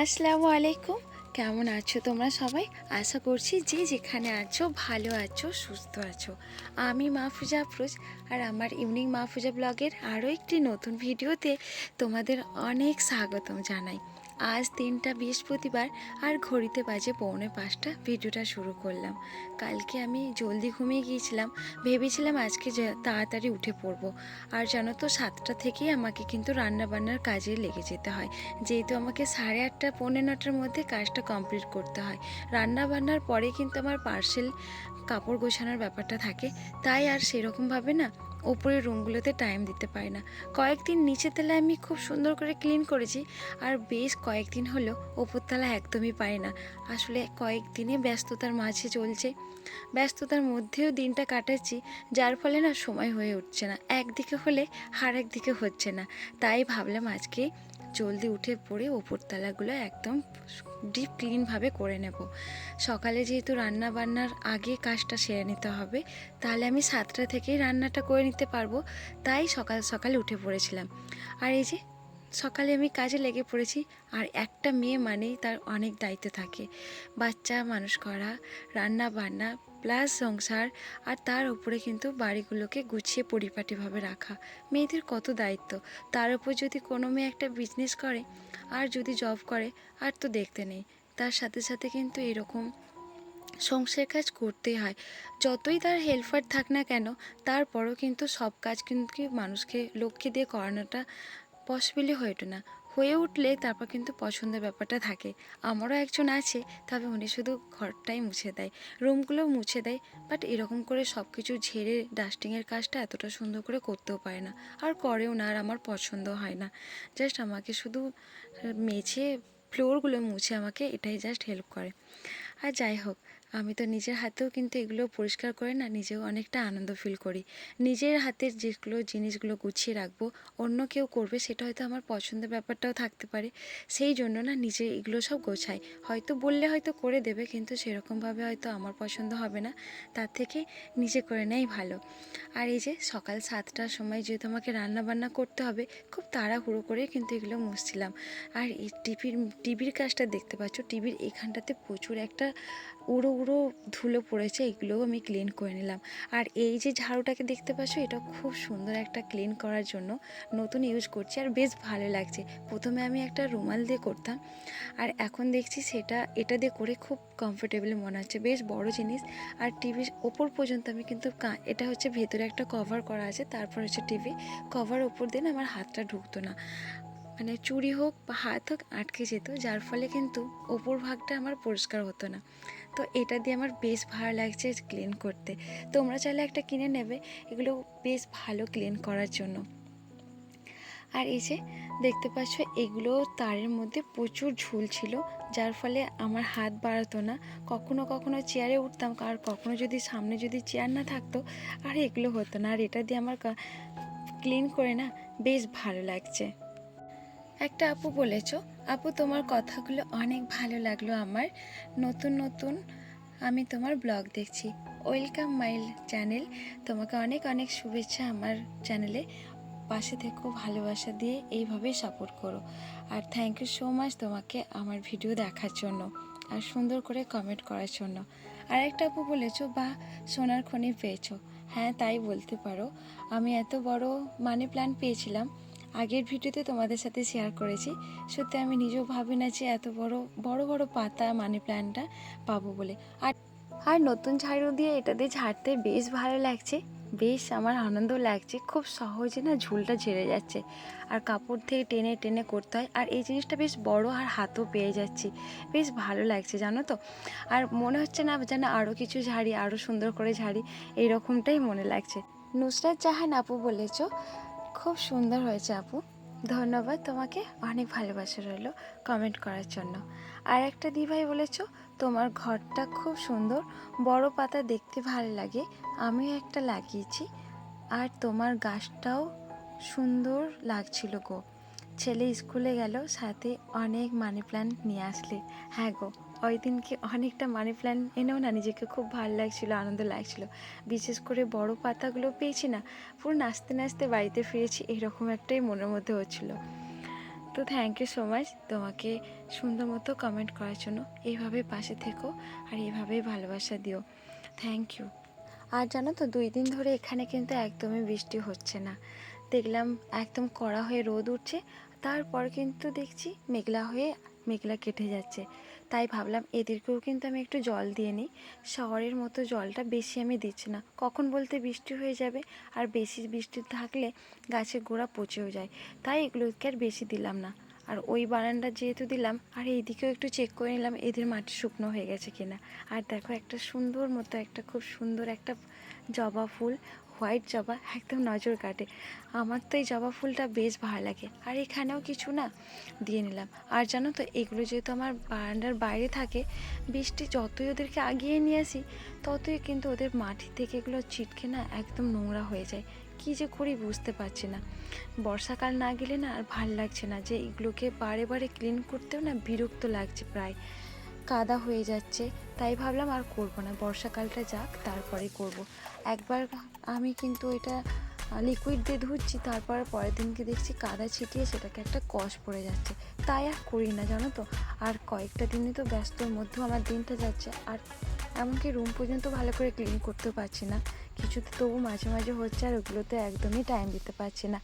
আসসালামু আলাইকুম। কেমন আছো তোমরা সবাই? আশা করছি যে যেখানে আছো ভালো আছো, সুস্থ আছো। আমি মাহফুজা আফরোজ, আর আমার ইউনিক মাহফুজা ব্লগের আরও একটি নতুন ভিডিওতে তোমাদের অনেক স্বাগতম জানাই। আজ 3টা বৃহস্পতিবার, আর ঘড়িতে বাজে 4:45 ভিডিওটা শুরু করলাম। কালকে আমি জলদি ঘুমিয়ে গিয়েছিলাম, ভেবেছিলাম আজকে তাড়াতাড়ি উঠে পড়বো। আর জানো তো 7টা থেকেই আমাকে কিন্তু রান্নাবান্নার কাজে লেগে যেতে হয়, যেহেতু আমাকে 8:30 পৌনে 9টার মধ্যে কাজটা কমপ্লিট করতে হয়। রান্না বান্নার পরে কিন্তু আমার পার্সেল কাপড় গোছানোর ব্যাপারটা থাকে, তাই আর সেরকমভাবে না ওপরের রুমগুলোতে টাইম দিতে পারি না। কয়েকদিন নিচের তলা আমি খুব সুন্দর করে ক্লিন করেছি, আর বেশ কয়েকদিন হলো ওপরতলা একদমই পারি না। আসলে কয়েকদিনে ব্যস্ততার মাঝে চলছে, ব্যস্ততার মধ্যেও দিনটা কাটাচ্ছি, যার ফলে না সময় হয়ে উঠছে না। একদিকে হলে আর একদিকে হচ্ছে না। তাই ভাবলাম আজকে জলদি উঠে পড়ে ওপরতলাগুলো একদম ডিপ ক্লিনভাবে করে নেব। সকালে যেহেতু রান্না বান্নার আগে কাজটা সেরে নিতে হবে, তাহলে আমি 7টা থেকেই রান্নাটা করে নিতে পারবো। তাই সকাল সকাল উঠে পড়েছিলাম। আর এই যে সকালে আমি কাজে লেগে পড়েছি। আর একটা মেয়ে মানেই তার অনেক দায়িত্ব থাকে, বাচ্চা মানুষ করা, রান্না বান্না প্লাস সংসার, আর তার উপরে কিন্তু বাড়িগুলোকে গুছিয়ে পরিপাটিভাবে রাখা। মেয়েদের কত দায়িত্ব। তার উপর যদি কোনো মেয়ে একটা বিজনেস করে আর যদি জব করে, আর তো দেখতে নেই। তার সাথে সাথে কিন্তু এরকম সংসারের কাজ করতেই হয়। যতই তার হেল্পার থাক না কেন, তারপরও কিন্তু সব কাজ কিন্তু মানুষকে, লোককে দিয়ে করানোটা পসিবলই হয়ে ওঠে না। হয়ে উঠলে তারপর কিন্তু পছন্দের ব্যাপারটা থাকে। আমারও একজন আছে, তবে উনি শুধু ঘরটাই মুছে দেয়, রুমগুলো মুছে দেয়। বাট এরকম করে সব কিছু ঝেড়ে ডাস্টিংয়ের কাজটা এতটা সুন্দর করে করতেও পারে না, আর করেও না, আর আমার পছন্দ হয় না। জাস্ট আমাকে শুধু মেঝে ফ্লোরগুলো মুছে আমাকে এটাই জাস্ট হেল্প করে। আর যাই হোক, আমি তো নিজের হাতেও কিন্তু এগুলো পরিষ্কার করে না নিজেও অনেকটা আনন্দ ফিল করি। নিজের হাতের যেগুলো জিনিসগুলো গুছিয়ে রাখবো, অন্য কেউ করবে সেটা হয়তো আমার পছন্দের ব্যাপারটাও থাকতে পারে। সেই জন্য না নিজে এগুলো সব গোছাই। হয়তো বললে হয়তো করে দেবে, কিন্তু সেরকমভাবে হয়তো আমার পছন্দ হবে না। তার থেকে নিজে করে নেই ভালো। আর এই যে সকাল 7টার সময় যেহেতু আমাকে রান্না বান্না করতে হবে, খুব তাড়াহুড়ো করে কিন্তু এগুলো মুছছিলাম। আর এই টিভির কাজটা দেখতে পাচ্ছ, টিভির এখানটাতে প্রচুর একটা উড়ো উড়ো ধুলো পড়েছে, এগুলোও আমি ক্লিন করে নিলাম। আর এই যে ঝাড়ুটাকে দেখতে পাচ্ছ, এটা খুব সুন্দর একটা ক্লিন করার জন্য নতুন ইউজ করছি, আর বেশ ভালো লাগছে। প্রথমে আমি একটা রুমাল দিয়ে করতাম, আর এখন দেখছি এটা দিয়ে করে খুব কমফোর্টেবল মনে হচ্ছে, বেশ বড় জিনিস। আর টিভির ওপর পর্যন্ত আমি কিন্তু এটা হচ্ছে ভেতরে একটা কভার করা আছে, তারপর হচ্ছে টিভি কভার ওপর দিয়ে আমার হাতটা ঢুকতো না, মানে চুড়ি হোক বা হাত হোক আটকে যেত, যার ফলে কিন্তু ওপর ভাগটা আমার পরিষ্কার হতো না। তো এটা দিয়ে আমার বেশ ভালো লাগছে ক্লিন করতে। তোমরা চাইলে একটা কিনে নেবে, এগুলো বেশ ভালো ক্লিন করার জন্য। আর এই যে দেখতে পাচ্ছ, এগুলো তারের মধ্যে প্রচুর ঝুল ছিল, যার ফলে আমার হাত বাড়াতো না। কখনো কখনো চেয়ারে উঠতাম, আর কখনো যদি সামনে যদি চেয়ার না থাকতো, আর এগুলো হতো না। আর এটা দিয়ে আমার ক্লিন করে না বেশ ভালো লাগছে। একটা আপু বলেছ, আপু তোমার কথাগুলো অনেক ভালো লাগলো আমার, নতুন নতুন আমি তোমার ব্লগ দেখছি। Welcome my channel. তোমাকে অনেক অনেক শুভেচ্ছা আমার চ্যানেলে। পাশে থেকো, ভালোবাসা দিয়ে এইভাবেই সাপোর্ট করো। আর থ্যাংক ইউ সো মাচ তোমাকে আমার ভিডিও দেখার জন্য আর সুন্দর করে কমেন্ট করার জন্য। আর একটা আপু বলেছো, বা সোনার খনি পেয়েছো। হ্যাঁ, তাই বলতে পারো। আমি এত বড় মানি প্ল্যান্ট পেয়েছিলাম, আগের ভিডিওতে তোমাদের সাথে শেয়ার করেছি। সত্যি আমি নিজেও ভাবি না যে এত বড় বড় বড় পাতা মানি প্ল্যান্টটা পাবো বলে। আর আর নতুন ঝাড়ু দিয়ে এটা দিয়ে ঝাড়তে বেশ ভালো লাগছে, বেশ আমার আনন্দ লাগছে। খুব সহজে না ঝুলটা ঝেড়ে যাচ্ছে, আর কাপড় থেকে টেনে টেনে করতে হয়। আর এই জিনিসটা বেশ বড়, আর হাতও পেয়ে যাচ্ছি, বেশ ভালো লাগছে জানো তো। আর মনে হচ্ছে না যেন আরও কিছু ঝাড়ি, আরও সুন্দর করে ঝাড়ি, এইরকমটাই মনে লাগছে। নুসরাত জাহান আপু বলেছ, খুব সুন্দর হয়েছে আপু, ধন্যবাদ তোমাকে, অনেক ভালোবাসা রইলো কমেন্ট করার জন্য। আর একটা দিভাই বলেছ, তোমার ঘরটা খুব সুন্দর, বড় পাতা দেখতে ভালো লাগে, আমিও একটা লাগিয়েছি। আর তোমার গাছটাও সুন্দর লাগছিল গো, ছেলে স্কুলে গেল, সাথে অনেক মানি প্ল্যান্ট নিয়ে আসলে। হ্যাঁ গো, ওই দিনকে অনেকটা মানি প্ল্যান্ট এনেও না নিজেকে খুব ভালো লাগছিলো, আনন্দ লাগছিলো। বিশেষ করে বড় পাতাগুলো পেয়েছি না, পুরো নাচতে নাচতে বাড়িতে ফিরেছি, এরকম একটাই মনের মধ্যে হচ্ছিলো। তো থ্যাংক ইউ সো মাচ তোমাকে সুন্দর মতো কমেন্ট করার জন্য। এইভাবে পাশে থেকো আর এইভাবেই ভালোবাসা দিও। Thank you. আর জানো তো 2 দিন ধরে এখানে কিন্তু একদমই বৃষ্টি হচ্ছে না। দেখলাম একদম কড়া হয়ে রোদ উঠছে, তারপর কিন্তু দেখছি মেঘলা কেটে যাচ্ছে। তাই ভাবলাম এদেরকেও কিন্তু আমি একটু জল দিয়ে নিই। শহরের মতো জলটা বেশি আমি দিচ্ছি না, কখন বলতে বৃষ্টি হয়ে যাবে, আর বেশি বৃষ্টি থাকলে গাছের গোড়া পচেও যায়, তাই এগুলোকে আর বেশি দিলাম না। আর ওই বারান্দা যেহেতু দিলাম, আর এইদিকেও একটু চেক করে নিলাম এদের মাটি শুকনো হয়ে গেছে কিনা। আর দেখো একটা সুন্দর মতো একটা খুব সুন্দর একটা জবা ফুল, হোয়াইট জবা, একদম নজর কাটে। আমার তো এই জবা ফুলটা বেশ ভালো লাগে। আর এখানেও কিছু না দিয়ে নিলাম। আর জানো তো এগুলো যেহেতু আমার বারান্দার বাইরে থাকে, বৃষ্টি যতই ওদেরকে আগিয়ে নিয়ে আসি ততই কিন্তু ওদের মাটি থেকে এগুলো ছিটকে না একদম নোংরা হয়ে যায়। কী যে করি বুঝতে পারছি না। বর্ষাকাল না গেলে না আর ভাল লাগছে না, যে এগুলোকে বারে বারে ক্লিন করতেও না বিরক্ত লাগছে, প্রায় কাদা হয়ে যাচ্ছে। তাই ভাবলাম আর করব না, বর্ষাকালটা যাক তারপরে করব। একবার আমি কিন্তু এটা লিকুইড দিয়ে ধুচ্ছি, তারপর পরের দিনকে দেখছি কাদা ছিটিয়ে সেটাকে একটা কষ পড়ে যাচ্ছে। তাই আর করি না জানো তো। আর কয়েকটা দিনই তো ব্যস্তর মধ্যেও আমার দিনটা যাচ্ছে, আর এমনকি রুম পর্যন্ত ভালো করে ক্লিন করতেও পারছি না। কিছুতে তবু মাঝে মাঝে হচ্ছে, আর ওগুলোতে একদমই টাইম দিতে পারছি না।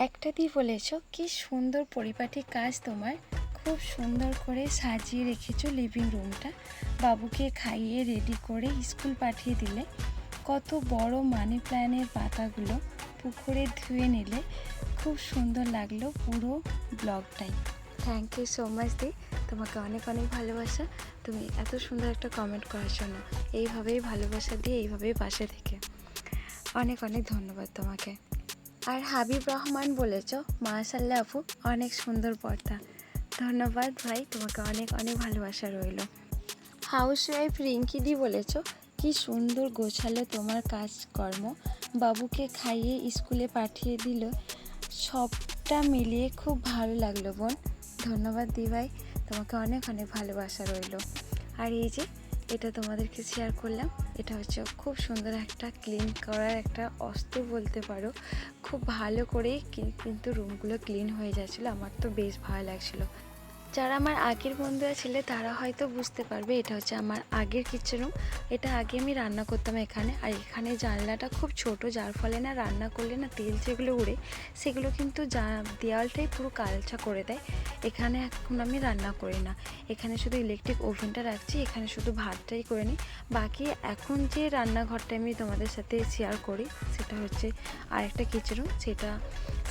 একটা দিয়ে বলেছো কি সুন্দর পরিপাটি কাজ তোমার, খুব সুন্দর করে সাজিয়ে রেখেছো লিভিং রুমটা। বাবুকে খাইয়ে রেডি করে স্কুল পাঠিয়ে দিলে। কত বড় মানি প্ল্যান্টের পাতাগুলো পুকুরে ধুয়ে নিলে। খুব সুন্দর লাগলো পুরো ব্লগটাই। থ্যাংক ইউ সো মাচ দি, তোমাকে অনেক অনেক ভালোবাসা। তুমি এত সুন্দর একটা কমেন্ট করার জন্য। এইভাবেই ভালোবাসা দিয়ে এইভাবেই পাশে থেকে অনেক অনেক ধন্যবাদ তোমাকে। আর হাবিব রহমান বলেছ মাশাআল্লাহ আপু, অনেক সুন্দর পর্দা। ধন্যবাদ ভাই, তোমাকে অনেক অনেক ভালোবাসা রইল। হাউস ওয়াইফ রিঙ্কি দি বলেছ কি সুন্দর গোছালো তোমার কাজকর্ম, বাবুকে খাইয়ে স্কুলে পাঠিয়ে দিল, সবটা মিলিয়ে খুব ভালো লাগলো বোন। ধন্যবাদ দি ভাই, তোমাকে অনেক অনেক ভালোবাসা রইল। আর এই যে এটা তোমাদেরকে শেয়ার করলাম, এটা হচ্ছে খুব সুন্দর একটা ক্লিন করার একটা অস্ত্র বলতে পারো। খুব ভালো করেই কিন্তু রুমগুলো ক্লিন হয়ে যাচ্ছিলো, আমার তো বেশ ভালো লাগছিলো। যারা আমার আগের বন্ধুরা ছিল তারা হয়তো বুঝতে পারবে, এটা হচ্ছে আমার আগের কিচেন রুম। এটা আগে আমি রান্না করতাম এখানে, আর এখানে জানলাটা খুব ছোট, যার ফলে না রান্না করলে না তেল যেগুলো উড়ে সেগুলো কিন্তু দেওয়ালটাই পুরো কালচা করে দেয়। এখানে এখন আমি রান্না করি না, এখানে শুধু ইলেকট্রিক ওভেনটা রাখছি, এখানে শুধু ভাতটাই করে নিই। বাকি এখন যে রান্নাঘরটা আমি তোমাদের সাথে শেয়ার করি সেটা হচ্ছে আরেকটা কিচেন রুম,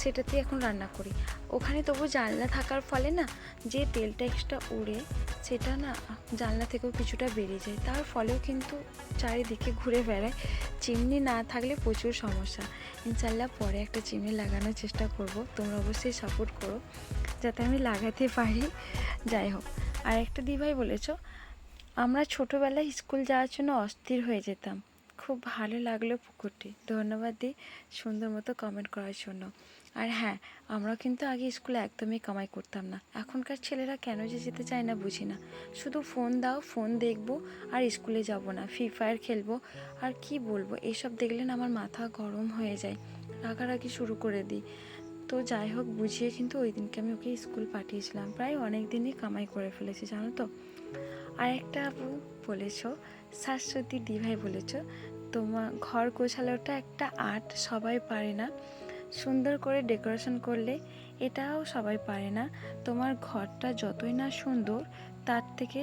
সেটাতে এখন রান্না করি। ওখানে তবু জানলা থাকার ফলে না যে তেলটা এক্সট্রা উড়ে সেটা না জানলা থেকেও কিছুটা বেরিয়ে যায়, তার ফলেও কিন্তু চারিদিকে ঘুরে বেড়ায়। চিমনি না থাকলে প্রচুর সমস্যা। ইনশাল্লাহ পরে একটা চিমনি লাগানোর চেষ্টা করব, তোমরা অবশ্যই সাপোর্ট করো যাতে আমি লাগাতে পারি। যাই হোক, আর একটা দিভাই বলেছ আমরা ছোটোবেলায় স্কুল যাওয়ার জন্য অস্থির হয়ে যেতাম, খুব ভালো লাগলো পুকুরটি। ধন্যবাদ দি সুন্দর মতো কমেন্ট করার জন্য। আর হ্যাঁ, আমরা কিন্তু আগে স্কুলে একদমই কামাই করতাম না। এখনকার ছেলেরা কেন যে যেতে চায় না বুঝি না। শুধু ফোন দাও, ফোন দেখবো আর স্কুলে যাব না, ফ্রি ফায়ার খেলবো। আর কি বলবো, এইসব দেখলে না আমার মাথা গরম হয়ে যায়, রাগারাগি শুরু করে দিই। তো যাই হোক, বুঝিয়ে কিন্তু ওই দিনকে আমি ওকে স্কুল পাঠিয়েছিলাম, প্রায় অনেক দিনই কামাই করে ফেলেছি জানো তো। আর একটা আপু বলেছ, শাশ্বতী দিভাই বলেছ তোমার ঘর গোছালোটা একটা আর্ট, সবাই পারে না। সুন্দর করে ডেকোরেশন করলে এটাও সবাই পারে না। তোমার ঘরটা যতই না সুন্দর, তার থেকে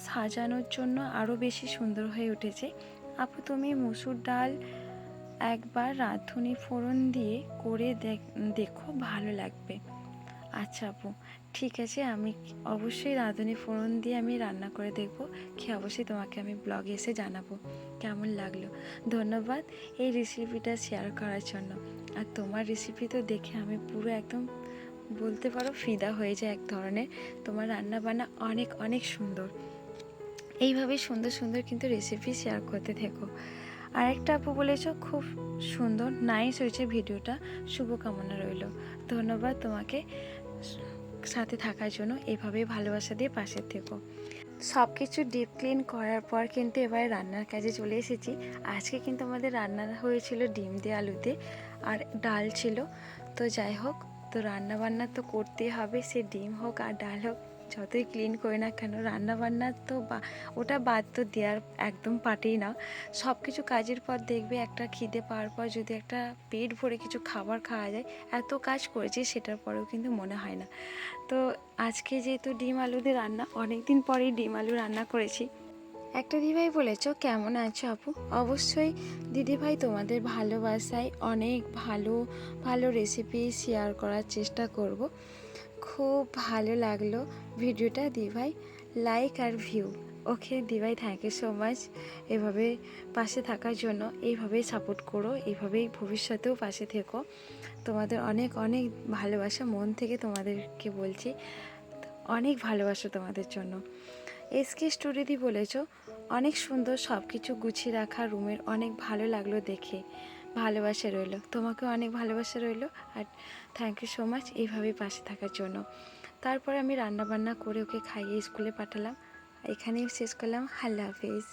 সাজানোর জন্য আরও বেশি সুন্দর হয়ে উঠেছে। আপু তুমি মসুর ডাল একবার রাঁধুনি ফোড়ন দিয়ে করে দেখো, ভালো লাগবে। আচ্ছা আপু, ঠিক আছে, আমি অবশ্যই রাঁধুনি ফোড়ন দিয়ে আমি রান্না করে দেখব, খেয়ে অবশ্যই তোমাকে আমি ব্লগে এসে জানাবো কেমন লাগলো। ধন্যবাদ এই রেসিপিটা শেয়ার করার জন্য। আর তোমার রেসিপি তো দেখে আমি পুরো একদম বলতে পারো ফিদা হয়ে যায় এক ধরনের। তোমার রান্না বান্না অনেক অনেক সুন্দর। এইভাবেই সুন্দর সুন্দর কিন্তু রেসিপি শেয়ার করতে থেকো। আরেকটা আপু বলেছ খুব সুন্দর, নাইস হয়েছে ভিডিওটা, শুভকামনা রইল। ধন্যবাদ তোমাকে সাথে থাকার জন্য, এভাবেই ভালোবাসা দিয়ে পাশে থেকো। সব কিছু ডিপ ক্লিন করার পর কিন্তু এবার রান্নার কাজে চলে এসেছি। আজকে কিন্তু আমাদের রান্না হয়েছিল ডিম দিয়ে আলু দিয়ে, আর ডাল ছিল। তো যাই হোক, তো রান্না বান্না তো করতেই হবে, সে ডিম হোক আর ডাল হোক, যতই ক্লিন করি না কেন রান্না বান্না তো ওটা বাদ তো দেওয়ার একদম পাটেই না। সব কিছু কাজের পর দেখবে একটা খিদে পাওয়ার পর যদি একটা পেট ভরে কিছু খাবার খাওয়া যায়, এত কাজ করেছি সেটার পরেও কিন্তু মনে হয় না। তো আজকে যেহেতু ডিম আলু দিয়ে রান্না, অনেক দিন পরেই ডিম আলু রান্না করেছি। একটা দিদিভাই বলেছো কেমন আছো আপু? অবশ্যই দিদিভাই, তোমাদের ভালোবাসায় অনেক ভালো ভালো রেসিপি শেয়ার করার চেষ্টা করব। খুব ভালো লাগলো ভিডিওটা দিদিভাই, লাইক আর ভিউ। ওকে দিদিভাই, থ্যাংক ইউ সো মাচ এভাবে পাশে থাকার জন্য। এইভাবেই সাপোর্ট করো, এইভাবেই ভবিষ্যতেও পাশে থেকো। তোমাদের অনেক অনেক ভালোবাসা, মন থেকে তোমাদেরকে বলছি, অনেক ভালোবাসা তোমাদের জন্য। এসকে স্টোরিদি বলেছো অনেক সুন্দর সব কিছু গুছিয়ে রাখা রুমের, অনেক ভালো লাগলো দেখে। ভালোবাসা রইলো, তোমাকেও অনেক ভালোবাসা রইলো। আর থ্যাংক ইউ সো মাচ এইভাবেই পাশে থাকার জন্য। তারপরে আমি রান্না বান্না করে ওকে খাইয়ে স্কুলে পাঠালাম। এখানেই শেষ করলাম। আল্লাহ হাফিজ।